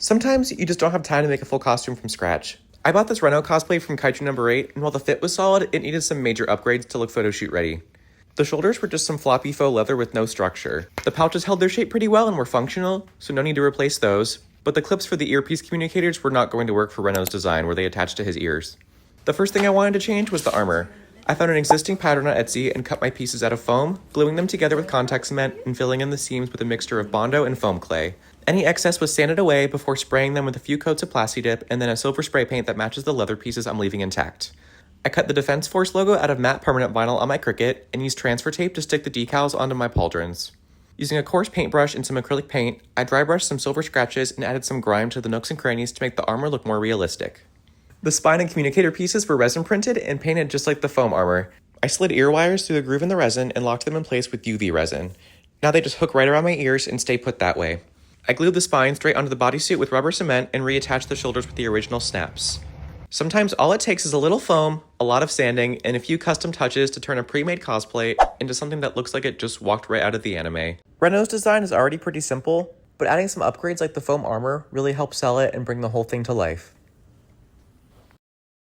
Sometimes you just don't have time to make a full costume from scratch. I bought this Reno cosplay from Kaiju number 8, and while the fit was solid, it needed some major upgrades to look photo shoot ready. The shoulders were just some floppy faux leather with no structure. The pouches held their shape pretty well and were functional, so no need to replace those, but the clips for the earpiece communicators were not going to work for Reno's design where they attached to his ears. The first thing I wanted to change was the armor. I found an existing pattern on Etsy and cut my pieces out of foam, gluing them together with contact cement and filling in the seams with a mixture of Bondo and foam clay. Any excess was sanded away before spraying them with a few coats of Plasti Dip and then a silver spray paint that matches the leather pieces I'm leaving intact. I cut the Defense Force logo out of matte permanent vinyl on my Cricut and used transfer tape to stick the decals onto my pauldrons. Using a coarse paintbrush and some acrylic paint, I dry brushed some silver scratches and added some grime to the nooks and crannies to make the armor look more realistic. The spine and communicator pieces were resin printed and painted just like the foam armor. I slid ear wires through the groove in the resin and locked them in place with UV resin. Now they just hook right around my ears and stay put that way. I glued the spine straight onto the bodysuit with rubber cement and reattached the shoulders with the original snaps. Sometimes all it takes is a little foam, a lot of sanding, and a few custom touches to turn a pre-made cosplay into something that looks like it just walked right out of the anime. Reno's design is already pretty simple, but adding some upgrades like the foam armor really helps sell it and bring the whole thing to life.